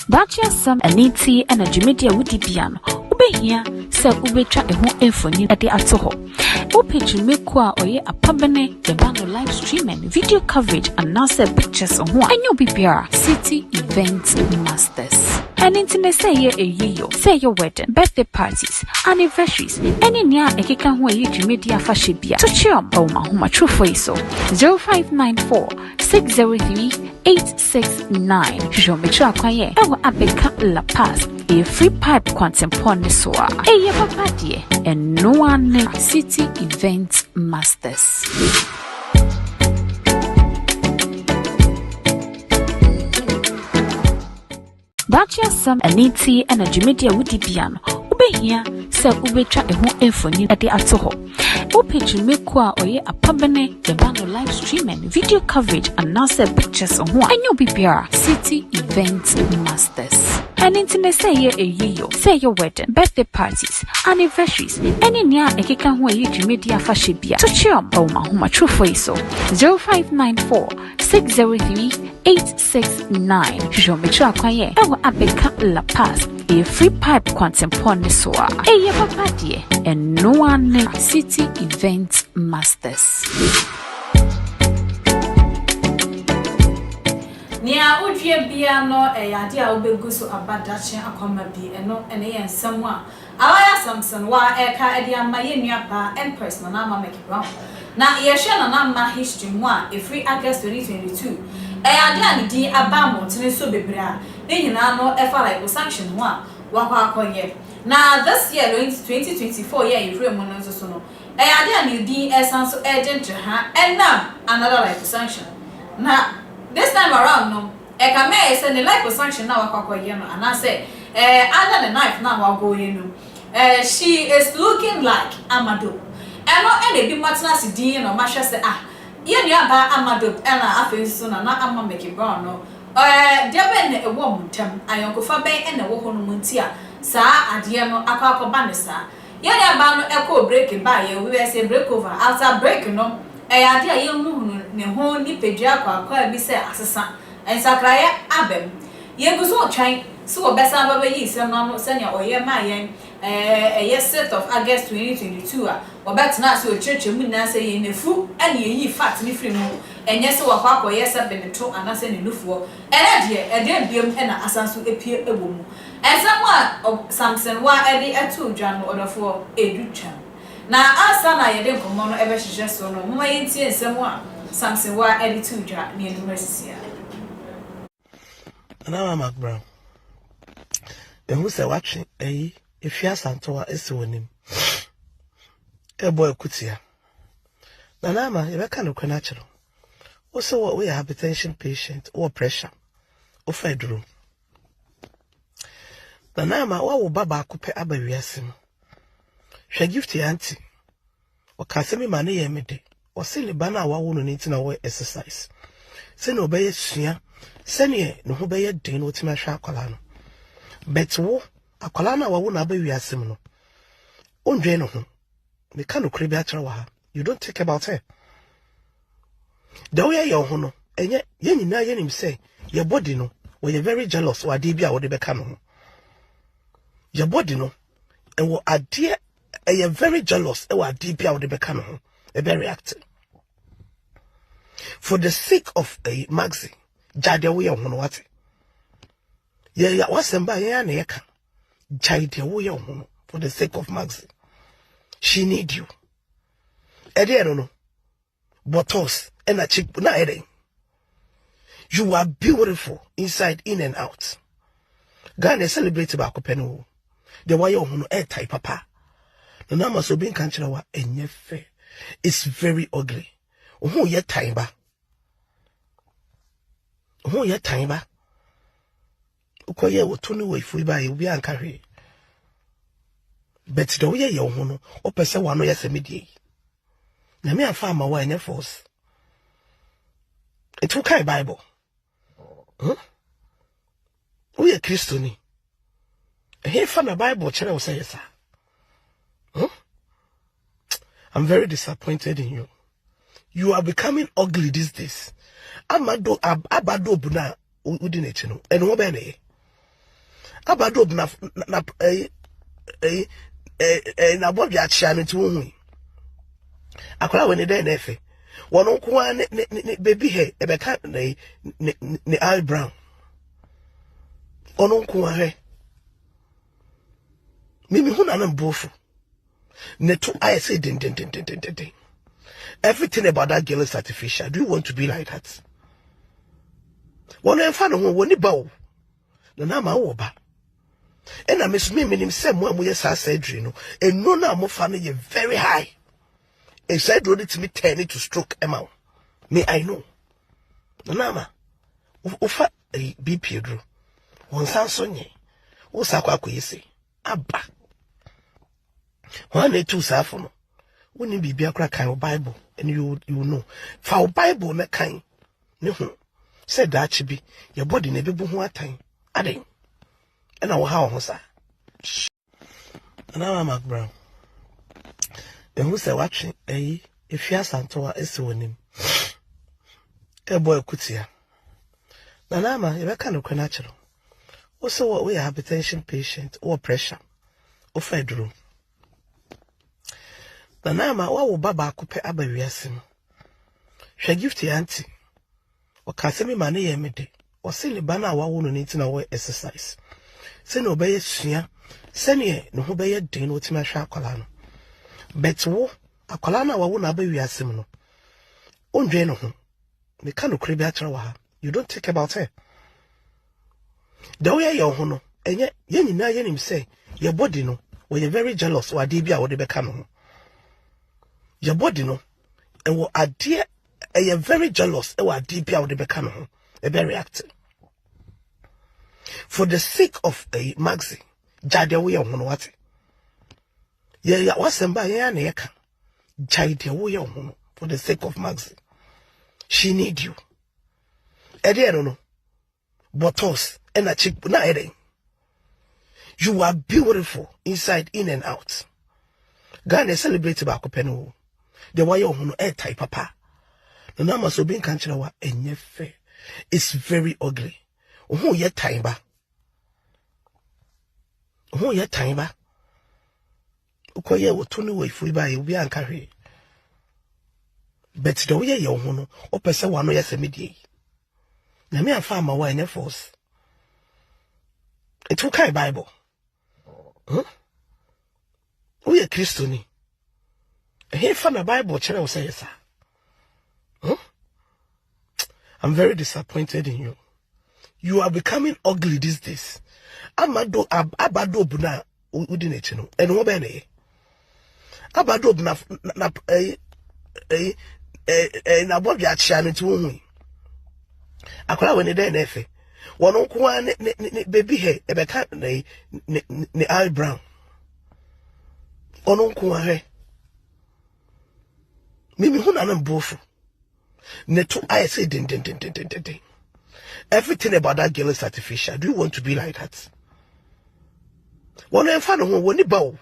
That's some aniti and a Africmedia would piano. Ube here, sell ubetra a home infony at the atoho. Ope to make qua or ye a pabene, the band of live streaming, video coverage, and NASA pictures on one. And you'll be City Event Masters. And internet say ye a year, say your wedding, birthday parties, anniversaries, any near a kikan where you Africmedia fashibia. To cheer home true for so 0594 603 869. Show me track quiet. Ewa abeka La Paz. A free pipe quantum soa. A papa dear, and no one City Event Masters. That's some aniti and a Africmedia would piano. Ube here, sell ubetra a home infony at the atoho. Ope to make qua or ye a pabene, the band of live streaming, video coverage, and NASA pictures on one. And you'll be City Event Masters. And internet say ye a year, say your wedding, birthday parties, anniversaries, any near a kikan where you Africmedia fashibia. To cheer home true for so 0594 603 869. Show me track quiet. Ewa abeka La Paz. A free pipe quantum soa. A papa dear, and no one City Event Masters. Nia udwie bia no eyade a obegu so abadache akoma bi eno ene yen samwa awaya samson wa eka ede amaye nuapa empress na ma make brown na ye hwe na ma history mu a free August 2022 eyade a di abamo tene so bebra ne nyina no efa like sanction ho a wakwa akoye na this year 2024 year free mu no so no eyade a di esanso agent ha enam another like sanction na this time around no eka me say the like sanction na wakwakoye no and I say under the knife na wagoye no she is looking like Amado eno ene bi matna sidi no mahwe say ye nua ba Amado na afenso na ama make brown no de ben e wo mutam ayonkofa ben ene wo ho no muntia saa ade no akwakoba ne saa ye nua ba no eko break ba ye we say break over after break no ade a ye hu ne ho ni pedua akwa bi say asesa ensakraya abem ye guso twan so obesa baba yi se no se ne oye ma yen set of August 2022 a obetna se o church mu na se ye nefu ane yi fat ni free mu enye se wakwa akoye se beneto anase ne nufuo ede biem na asanso epie ewo mu ensamwa Samson wa ede etu dwa no odofo edutwa na asa na yede nkomo no ebe hihye so no muma yentie nsem a Samson wa ede tu dwa ne university a na Mac Brown ehu se watwe efia santo a ese wonim ebo ekutia na ma ye beka no kwana chiro wo se wo we hypertension patient or pressure o fedro na ma wo baba akupe abawiase no hwe gift anti o kasemi ma ne ye mede o se le bana wa wo no ntina wo exercise se no be sua se ne no ho be ye den no tima hwa akwala no bet wo akwala na wa wo na abawiase no ondwe no ho me ka no kure bi atira wa ha you don't think about her the way you ho no enye ye nyina ye nim say your body no we are very jealous wa de bi a wo de be ka no ho your body no e wo ade e very jealous e wa de bi a wo de be ka no ho e be reactive for the sake of a Maxin jade wo ye ho no what ye wasamba ye na ye ka jade wo ye ho no for the sake of Maxin she need you ede no bottles and a chick na ede you are beautiful inside in and out Ghana celebrate ba kopeno the way you no type papa no na maso bin kan kire wa enye fe it's very ugly who ye time ba ukoye wotunu we fu ba ye bi anka hwe but the way you no o pese wa no yese medie na me afa ma wa enya force it kai Bible we are Christian he fa na Bible chere wo say yes. I'm very disappointed in you. You are becoming ugly these days. Abado buna udine no. And what be abado buna na bobi achia no ti wo. Akola we ne dey na efe. Wono nko ne baby hair e be ka ne eye brown. Ono nko he. Mimi hu na mbofu. Neto I say din. Everything about that girl is artificial. Do you want to be like that? One en fa no ho woni ba wo. Na ma wo ba. E na me nim say mo amoye sa surgery no. E no na mo fa no ye very high. E said ready to me turn it to stroke amount. Me I know. Na ma. Ufa BP dro. Won san so nye. Wo sa kwa yesi. Aba. One two safono. When you be a crack kind of Bible and you know. For Bible na kind. No. Said that should be your body never be one time. Adding. And our how sir. And now I'm Brown. And who's watching if you are Santoa is winning. A boy could see her. Nanama, you're kind of natural. Also, what we are hypertension patient or pressure or federal. Nanama, what will Baba coupe abayasim? Shall give to auntie or Cassimi money yemede or silly banner wa won't need to know exercise. Send obey sneer, send ye no obey a din with my shakolano. Bet wo a colana wa won't abayasim no. Undre no, the kind of crib you don't think about her. The way you're hono, and yet yen na yen say, your body no, or you're very jealous or debia or the becano. Your body no, and what a dear, and you're very jealous or debia or the becano, a very active. For the sake of a Maxin, Jadia way on what? Yeah, what's and by yan eka, Jadia way on for the sake of Maxin. She need you. Eddie, I don't know. Bottles and a chick na ere. You are beautiful inside, in and out. Ghana celebrate about Kopenu. The way you type papa. The numbers so being country wa enyefe. It's very ugly. Who yet time ba? Who yet time ba? Ukoye wo tunu we fu ba ye bi anka. But the way you hono, or person one yes immediate. Na me afa ma wa enya force. It kai Bible. We are Christian. He fa na Bible chere wo say yes. I'm very disappointed in you. You are becoming ugly these days. Abado buna udine no. And what be abado buna na bobi achia no ti wo. Akola we ne dey na efe. Wono nko ne baby hair e be ka ne eye brown. Ono nko he. Mimi hu na mbofu. Ne to I say din. Everything about that girl is artificial. Do you want to be like that? Wono en fa no ho woni ba wo.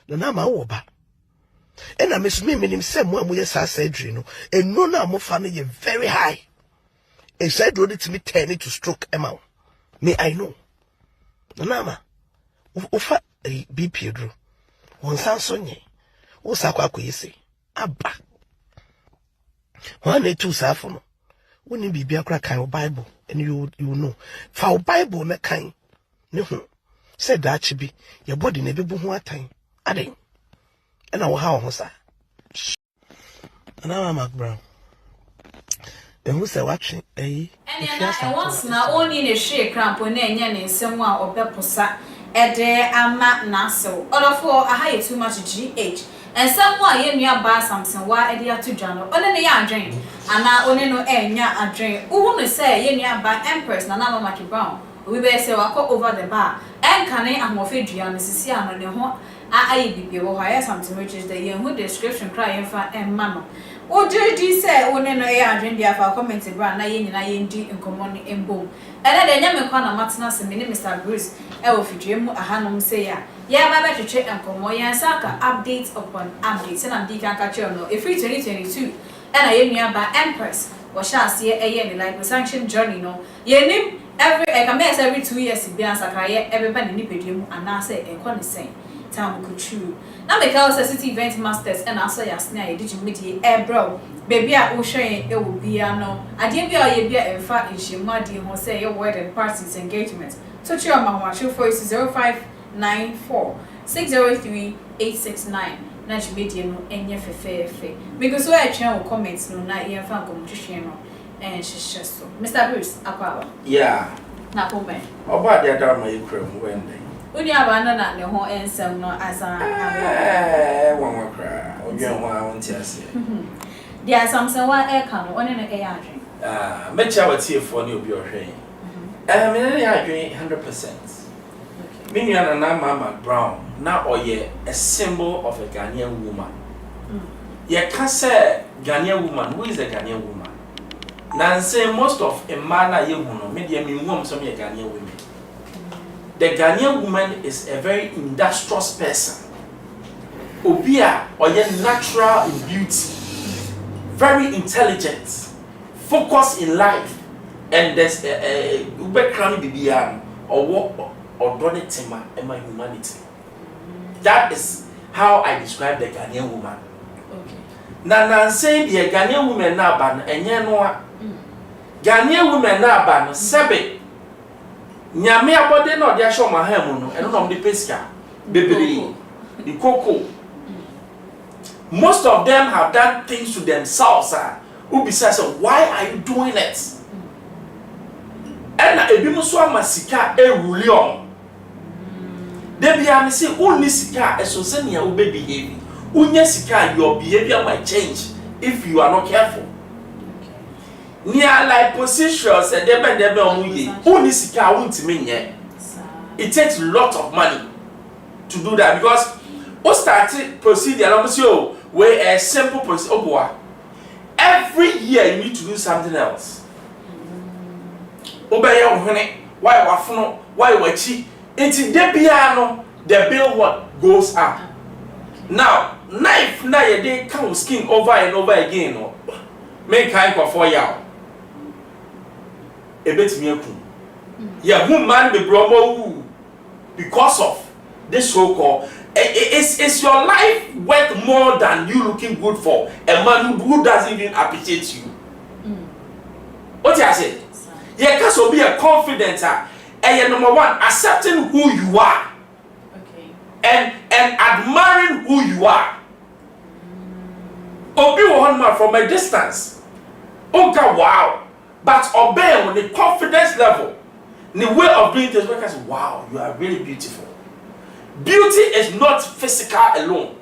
Na ma wo ba. And I miss me nim say mo amoye sa surgery no. And no na mo fa no ye very high. He said ready to me turn it to stroke amount. Me I know. Nama. Ufa BP dro. Won san so nye. Wo sa kwa yesi. Aba. One two safono. Woni bibia kra kan Bible and you know. For Bible na kan. Ne ho. Said that should be your body na be bu ho atan. Aden. And I will how ho sa. And I'm Brown. And who's watching? And once now only a shake cramp when any someone or beposa a day ama naso. All of four I hire too much GH. And someone in your bar something why a to journal. Only a drink. And now only no a drink. Who want to say in your bar Empress Nana Mackie Brown? We better say I call over the bar. And can I am of Adrian, Mrs. Sian on the home. I be wo hire something which is the who description cry for and mama. O JD say one no e adwen dia fa comment bra na ye nyina ye ndi nkomo no embom. Ene de nya me kwa na matena se me ne Mr. Bruce e wo fidwe mu ahanom say ya. Ye ba ba twetwe nkomo ye saka updates upon updates na ndi kan ka che no e free 2022 ena ye nua ba Empress wo sha ase e ne like sanction journey no. Ye nim every 2 years bi ansaka ye everybody ni pedwe mu ana say e ko ne sen. Time could true. Now make our city event masters and also your snare did media bro. Baby I will show it will be no. I didn't be all ye be in fact in she muddy who say your wedding parties engagement. Touch your mama show for 0594 603 869. Nash media no any fair. Because so I channel comments no na ye fan come to share no and she so. Mr. Bruce akwa. Yeah. Na pome. Oba dia da my krem when Uni abana na ne ho ensem no asa won kra odwen ho a wonti ase dia samson wa e ka no one no e adwen mecha watie fo ne obi ohwe me ne adwen 100%. Me nua na mama Brown na oye a symbol of a Ghanaian woman. Ye ka say Ghanaian woman, who is a Ghanaian woman? Na say most of a man na ye hu no me dia me hu am some ye Ghanaian women. The Ghanaian woman is a very industrious person. Obia or natural in beauty, very intelligent, focused in life, and there's a background bibian or what or donetema and my humanity. That is how I describe the Ghanaian woman. Okay. Now say the Ghanaian woman na ban enye no Ghanaian woman na ban sebe nyame abode na odi ahwe ma ha mu no eno no mde pesika bebere ikoko. Most of them have done things to themselves. Ubisa say why are you doing it? And ebi mo so amasika ewuli on. Debi am say unni sika eso se ne ube behave. Unya sika your behavior might change if you are not careful. Near like positions and debe omuye uni sika wuntimi nye. It takes a lot of money to do that because o start procedure almost where a simple procedure every year you need to do something else. Obey ohene why wafuno why wachi enti debia no the bill what goes up. Now knife na ye dey can skin over and over again no make kind for 4 years. Ebetimi akun ya woman be bromo because of this so called is your life worth more than you looking good for a man who doesn't even appreciate you. What you say? Yeah, cause will be a confident and number one accepting who you are. Okay. And admiring who you are. Obi one from a distance. Okay, wow. But obey on the confidence level, the way of doing things, because wow, you are really beautiful. Beauty is not physical alone,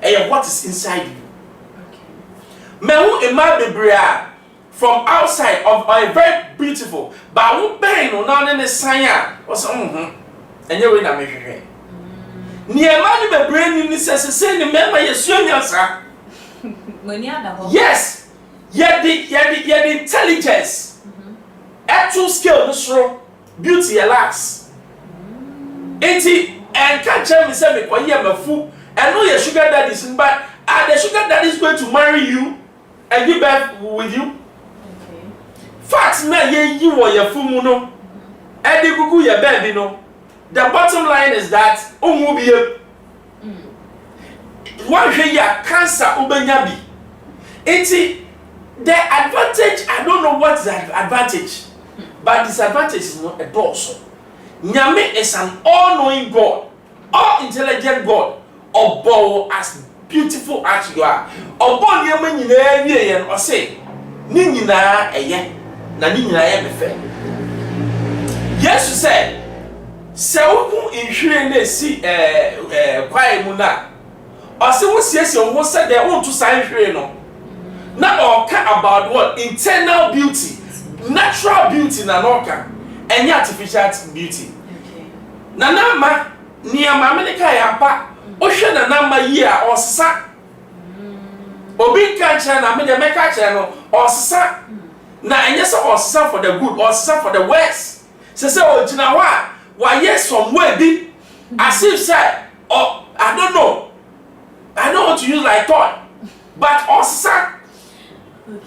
and what is inside you. Me who ima bebrea from outside of are very beautiful, but who pain no na ne sanya or some and you na me hwehwe. Ni ema ni bebrea ni se ni member yesuanya sa. Yes. Yet the intelligence, actual skill, no beauty, alas. And can't tell me say me a fool. I know your sugar daddy is, but are the sugar daddy is going to marry you and give birth with you? Okay. Facts na ye you or your full no. And the gugu your baby no. The bottom line is that umubi one here cancer ubenyabi. The advantage, I don't know what is the advantage, but disadvantage is not a dorsal. Nyame is an all-knowing God, all-intelligent God, Obo as beautiful as you are. Obo nyame nyina wie yen o say, ni nyina eye, na ni nyina ye mefe. Jesus said, se wo nhwire na si kwai mu na, o se wo siesie wo se de wo to san hwire no. Now okay about what? Internal beauty, natural beauty na noka, and artificial beauty. Okay. Na ma ni ama me ka ya pa Ocean na number year or sa. Obi kancha na me de make kancha no or sa. Na enye so or sa for the good or sa for the worse. Say ogina wa yes somewhere be as if say or I don't know. I know what to use like thought. But or sa.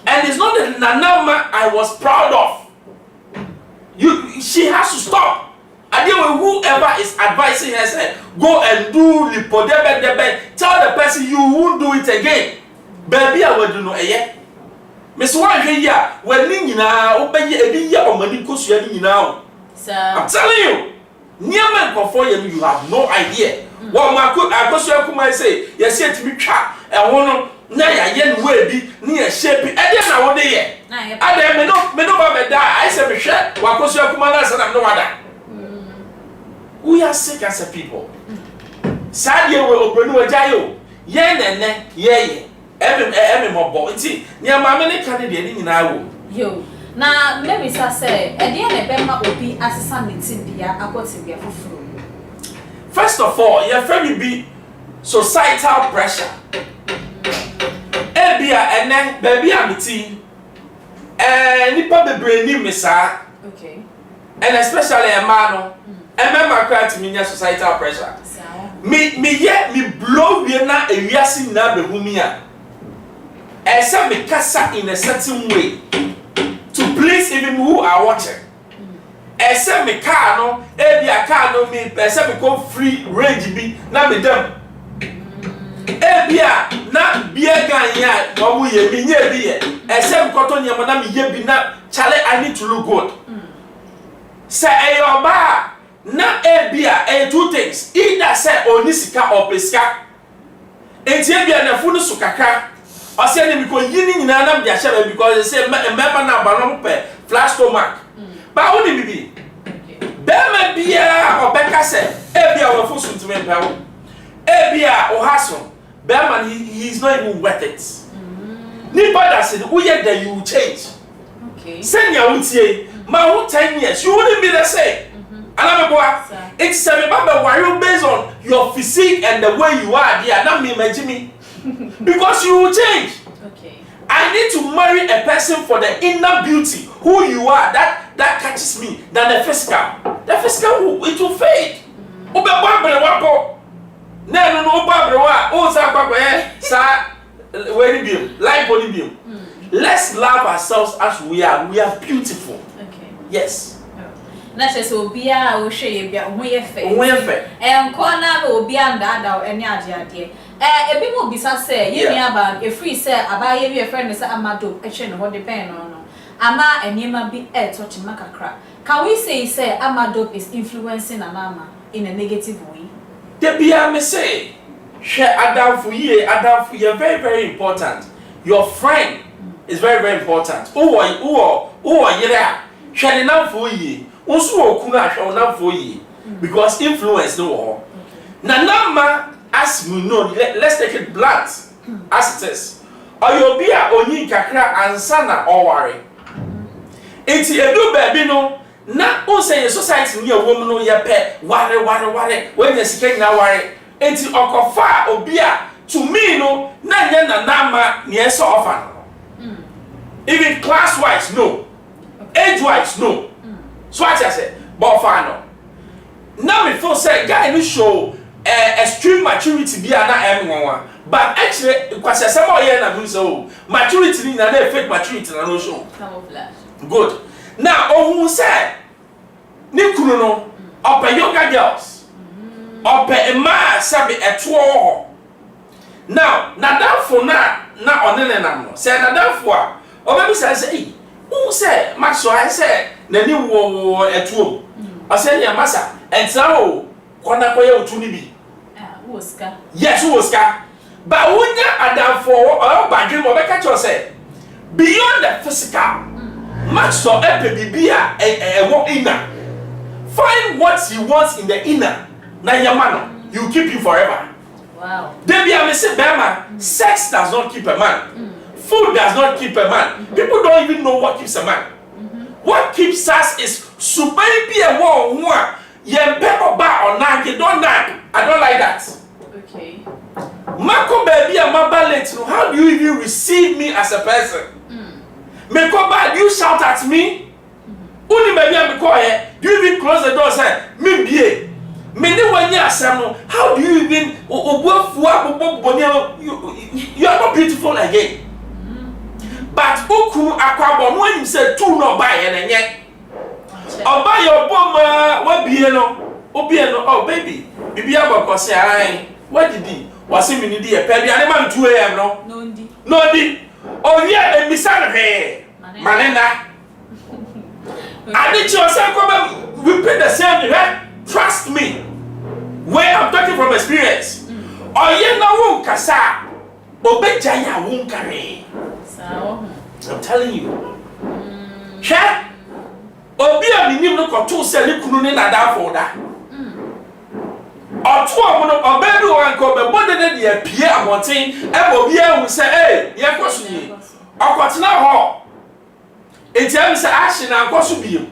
And it's not the Nanama I was proud of. She has to stop. And then whoever is advising her say, go and do lipodebe. Tell the person you won't do it again. Baby, I will do no eh. Miss One here, when Nina obey a year or money because you are now. I'm telling you, near man for you have no idea. What my could I go say, yes, yet to be trapped and one. Na ya yen we bi ni e shape e dey na wo dey ye ade me no ba be da I say me hwe wa kosu akuma na say na no wada we are sick as a people sad ye we obronu wajayo ye nene ye every mo bo nti ni ama me ne ka de ni nyina wo yo na me bi sa say e dey na be ma obi asesa meeting bia akoti bia fufuru. First of all, your friend be societal pressure. Ebia ene baby amiti nipa bebre ni misa. Okay. And especially a man no remember cry to me societal pressure. Me blow we na ewiase na behumi a. Esa me kasa in a certain way to please even who are watching. Esa me car no ebia car no me esa me go free range bi na me dem. Ebia na bia ganya no mu ye mi nye bi ye esem koto nyama na mi ye bi na chale I need to look good. Say eyoba na ebia two things either say onisika or pesika enti ebia na funu su kakra o say ni mi ko yini nyina na bia shebe because say member na ba no pe flash stomach ba woni bibi be ma bia obeka say ebia wo fu suntume pawo ebia o haso Bearman, he's not even worth it. Nobody said, "Oh yeah, then you will change." Okay. Send your utie, my whole 10 years, you wouldn't be the same. It's based on your physique and the way you are. Yeah, not me, my Jimmy, because you will change. Okay. I need to marry a person for the inner beauty, who you are. That catches me than the physical. The physical, it will fade. No babrewa o sa kwakwe sa very beam like body beam. Let's love ourselves as we are beautiful. Okay. Yes. Na chese obi a o hwe bia ho ye fe enko na obi anda eni ade ebi mo bisa say ye ni aba e free say aba ye bi e friend say amado e hwe no ho depend no ama enima bi e touch makakra. Can we say amado is influencing anama in a negative way? Debia me say, share Adam for ye, very, very important. Your friend is very, very important. Who are ye? Share the for ye. Also, kuna share for ye because influence no more. Nanama, as we know, let's take it blunt as it is. Or you'll be a oni kakra and sana or worry. It's a do baby no. Na o say society ni a woman no ye pe ware when you speak na ware enti okofa obi a to me no na nye na nama ni eso offer no even class wise no age wise no so I say but for no now me feel say guy no show extreme maturity bi na em but actually because some of you na me so maturity ni na fake maturity na no show camouflage good. Now, who said, Nikunu no, upper younger girls, upper a man, sabi a two. Now, that for na on the name, said that for, or maybe say, who said, Maxo, I said, the new war at two. I said, your massa, and so, Quanakoya to be. Yes, who was car. But when you are down for, or by dream of a catcher said, beyond the physical. Much so bibia walk inner. Find what he wants in the inner. Na yamano, you keep you forever. Wow. Debbie, I say, Bama, sex does not keep a man. Food does not keep a man. People don't even know what keeps a man. What keeps us is super be a war. Yem pepper bar or nag, you don't nag. I don't like that. Okay. Mako baby and my ballet, how do you even receive me as a person? Me come back, you shout at me. Only baby and quiet. Do you even close the door? Say, me be. Me ne one year, how do you even you are not beautiful again. But Oku Aquabon when you said two no buy and yet. Or buy your bomb, what be no? Oh baby, Bibi Abba say, what did he? Was him in the baby animal 2 a.m. No, oh, yeah, and Miss Anne, Manena. I did yourself come we pay the same, right? Trust me. Where I'm talking from experience. Oh, yeah, no, Kasa. Obejaya won't carry. I'm telling you. Sure? Obia minim no koto sele kunu ne nada for that. Oto amono obebi wan ko be bode ne de apie abotin e obia hu se ye kwaso ni. Akotena ho. Etiam se action na kwaso biem.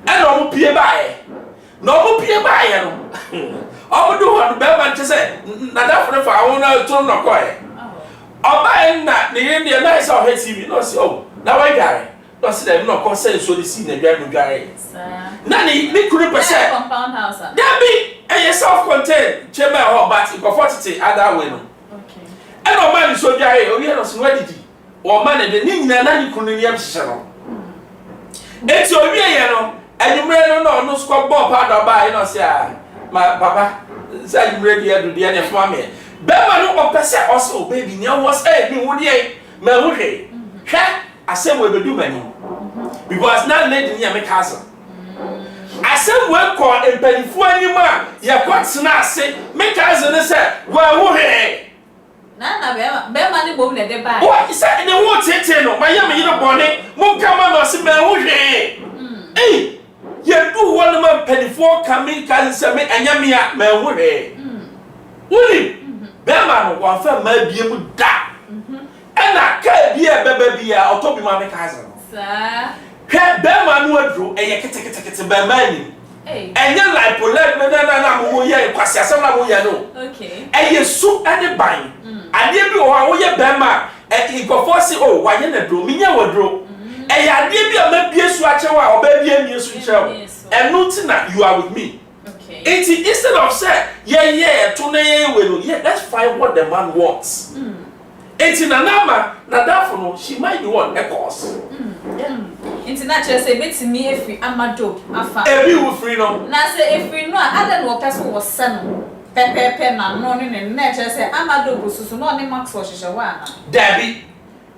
E no mo pie baaye. No mo pie baaye no. Obodo ho be ba nche se nada for fa won na to no koye. Oba na ne ye na isa o TV no se oh na wa gare. No see them no consent so the scene na bia no gare. Na ni kuru percent compound house. There be a self-contained chamber or but in comfortity other way no. Okay. And no man so gare o ye no so wadidi. O man de ni nyina na ni kunu ni am hye no. Eti o wie ye no anumre no score ball powder buy no say my papa say you ready to do the any for me. Be man no opese also baby ni was me wo dey ma wo hwe. Hwe asem we bedu mani. Because now lady near me cousin. Asem we call empanifu anima ye kwatena ase me cousin say wa wo hwe. Na be man ni bom na de ba. What is that? The wo tete no my yam you bone mo kama no se me wo hwe. Eh ye do one man empanifu coming cousin say me anyame a me wo hwe. Wuli be man no wa fa ma bie mu da. Ena ka bia bebe bia otobi ma me cousin. Sir. Hwe be man no adro eye kete be man ni. Enye like polite na mo ye kwasi asem na mo ye no. Okay. Eye su ane ban. Ade bi o wo ye be ma ikofo si o wa ye na dro minya wadro. Eye ade bi o ma bie su a chewa o ba bie mi su chewa. Eno ti na you are with me. Okay. Instead of say to na we no let's find what the man wants. Eti na nama na dafo no she might be one a cause. Inti na chere say betimi efri amado afa. Ebi wo free no. Na say efri no ada no person wo se no. Pepepe na no ne na chere say amado bosusu no ne max for hihye wa na. Dabi.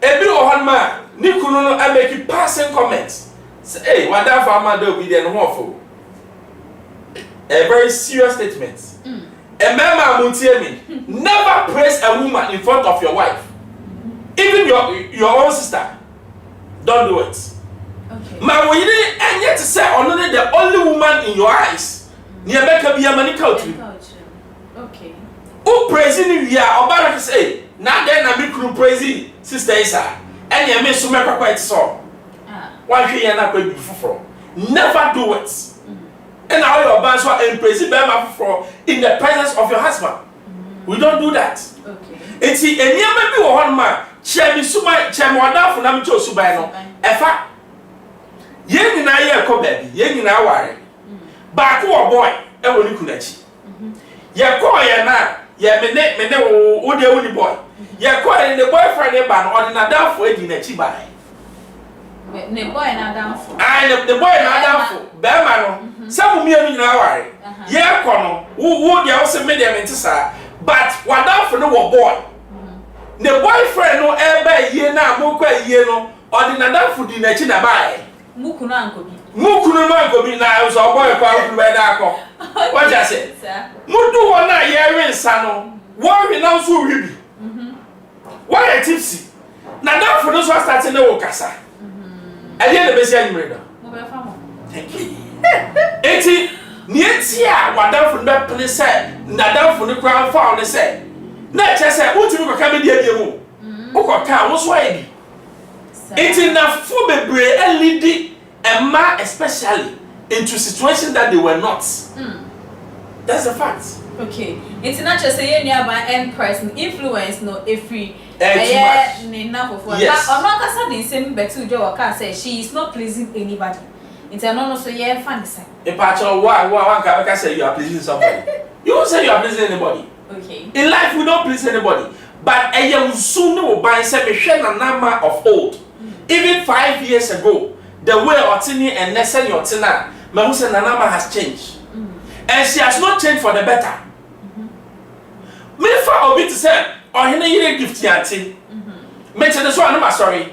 Ebi wo hon ma ni kunu no make passing comments. Say hey, what that for amado be there no ho. A very serious statement. A man muntie me. Never praise a woman in front of your wife. Even your own sister. Don't do it. Okay. Ma when you and yet to say only the only woman in your eyes. Near Becca be a money country. Okay. Who praising you here? Obama say, now then I be praising sister Isa. And you may so make quite so. Why she and not going to be for? Never do it. And how your bands were in praising Bema for in the presence of your husband. We don't do that. Okay. And see, and you may be one man. Chemi suma chemi wada for nam cho subai no efa ye nyina ye ko baby ye nyina ware ba ko boy e woni kunachi ye ko ye na ye me ne wo de woni boy ye ko ye the boyfriend e ba no ordinary down for edi na chi ba ne boy na down for the boy na down for be ma no sabu mi anu nyina ware ye ko no wo de wo se me de mentisa but wada for no wo boy. The boyfriend no ebe ye na mokwa ye no ordinary food na chi na bai mukunu ankobi na so boy kwa fu be da ko what you say mudu wona ye rensa no wo wi na so wi bi why a tipsy na that for no so start na wo kasa e ye na be sia nyimre da mo be fa mo thank you eti ni eti a wadan fu be pele say na dan fu ni kwa fa on say na chese utimi ko ka me dia mu ukoka wo so ayi it enough for bebre elidi emma especially into situations that they were not. That's a fact. Okay. It's not just say nearby end person influence no every enough of yes. I'm not saying same but to Joe can say she is not pleasing anybody. It's no so yeah funny say. In part of one can say you are pleasing somebody. You won't say you are pleasing anybody. Okay. In life we don't please anybody. But a young soon will buy some number of old. Even 5 years ago, the way Otini and Nessa Yotina, Mahusa Nanama has changed. And she has not changed for the better. Me for obi to say, or he na gift yanti. Mention this one, I'm sorry.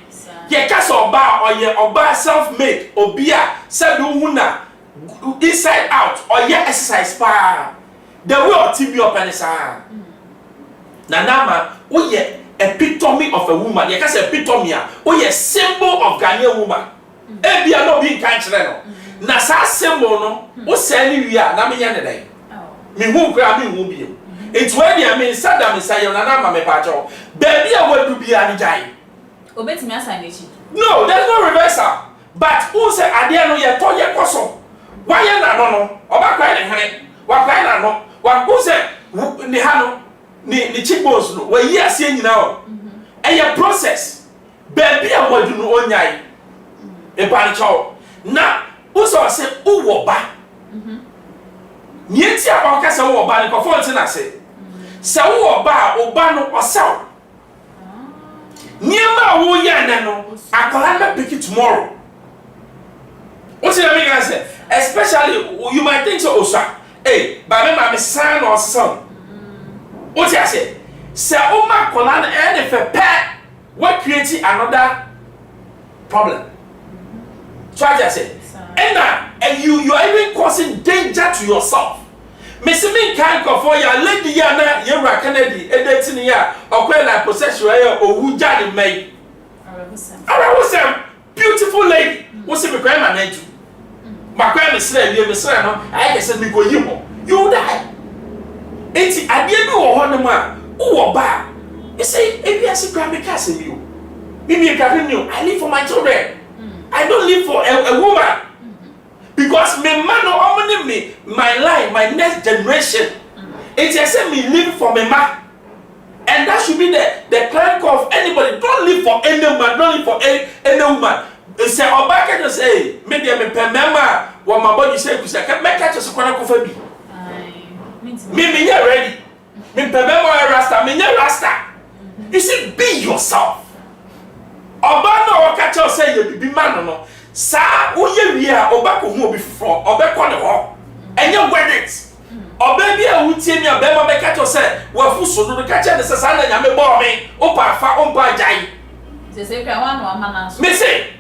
Ye cast oba or ye oba self-made, obia, said wuna, inside out, or ye exercise pa. The way of TV up and sa. Nanama, we ye epitome of a woman. Ye cast epitome, we ye symbol of Ghanaian woman. Ebia no being cancer. Na sa symbol no, o say ni wi a na me nya ne dai. Me hu kra me hu bi. It's when you mean Saddam say na na ma me pa cho. Baby a wadu bi ani jai. Obetimi asan echi. No, there's no reversal. But who say ade no ye to ye koso. Why ye na no no? Oba kwai ne hene. Wa kwai na no. Wa who say ni ha no ni cheekbones no. Wa yi ase nyina o. E process. Baby a wadu no onyai. E pa cho. Na Uso say uwo ba. Nieti aba ka say uwo ba ni kofo nti na say. Say uwo ba oba no osaw. Niema wo ya na no akola na pick it tomorrow. What you mean I say? Especially you might think so osa. Hey, ba me ma me son or son. What you say? Say o ma akola na e fe pe what create another problem. So I just say and you are even causing danger to yourself. Missing me can't go for your lady yana, you are Kennedy, a dating ya, or when I possess you, or who Johnny made. I was a beautiful lady. What's it, my grandma named you? My grandma said, you have a I guess me go you die. It's I didn't know one man who bad. You say, if you see Grammy Castle, you. Maybe I live for my children. I don't live for a woman. Because me man no only me, my life, my next generation. It is me live for me man. And that should be the clank of anybody. Don't live for any man, don't live for any woman. Say Obaka just say, maybe me remember what my body say, because I can make catch us kwana kofa bi. Me ya ready. Me remember rasta, me ya rasta. You see, be yourself. Obano catch us say you be man no. Sa uye wia obako hu obi fro obeko ne ho enye weddings obabi a wutie mi abema be catch us say wafu so do catch ne sa na nyame bo me opa fa ompa jai se kwa wan no amana so me say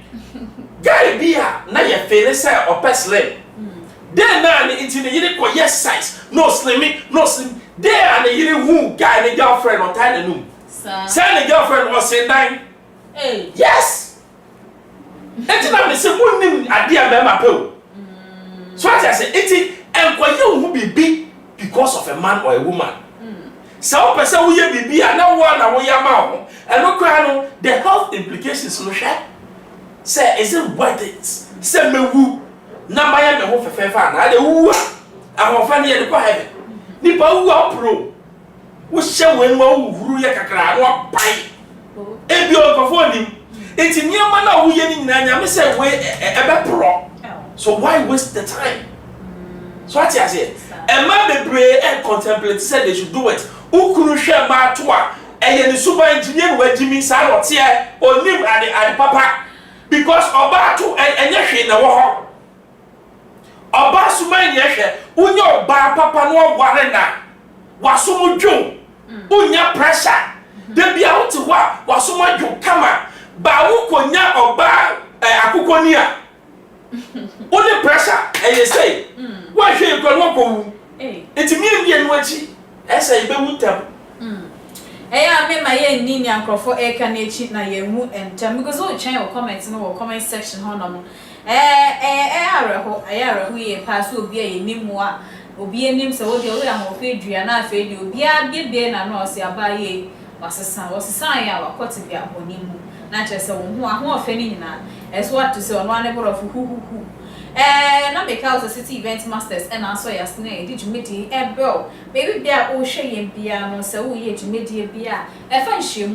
guy bia na ye feel say opesle then na ni inti ne yire ko yes size no slim there and yire hu guy ne girlfriend on time num say ne girlfriend was say 9 yes. Eti na me se munim ade a be ma pe o. So I say eti enkoye hu bibi because of a man or a woman. So person wo ye bibi a na wo na wo ya ma ho. And no kra no the health implications no hwe. Say is it worth it? Say me wu na ma ya me ho fefefa na de wu a ahofa ne ye de kwa heaven. Ni pa wu a pro. Wo hye wen ma wu huru ye kakra no pai. Ebi o kofo nim. It's in your man who yen in say way a pro. So why waste the time? So what I say, a man be pray and contemplate said they should do it. Who could share my tour? And the super engineer where Jimmy Salot here or live at the papa because Oba to and yashi in the war. Oba Suman yashe, Unyo ba papa no warena, Wasumu Joe, Unya pressure. They be out to what Wasuma Joe come. Ba wo konya oba akukonia only pressure and you say why should you go ko enti me no achi esa ibe wutam eya me ma ye ni nyankofo e ka na echi na ye hu entam because o chen your comments no comment section ho no areho ye pass obi a ye nimu a obi enim se wo de wo ya ho fe dua na afa de obi a bebe na no se abaye wasesa ya wakoti bia honimu na chese wo ho aho ofe ni nyina eso what to say ono ane boro fu hu na make out the city event masters and also yasne did jumedi bro baby bia o hwe yem bia no se wo ye jumedi bia e fa nhye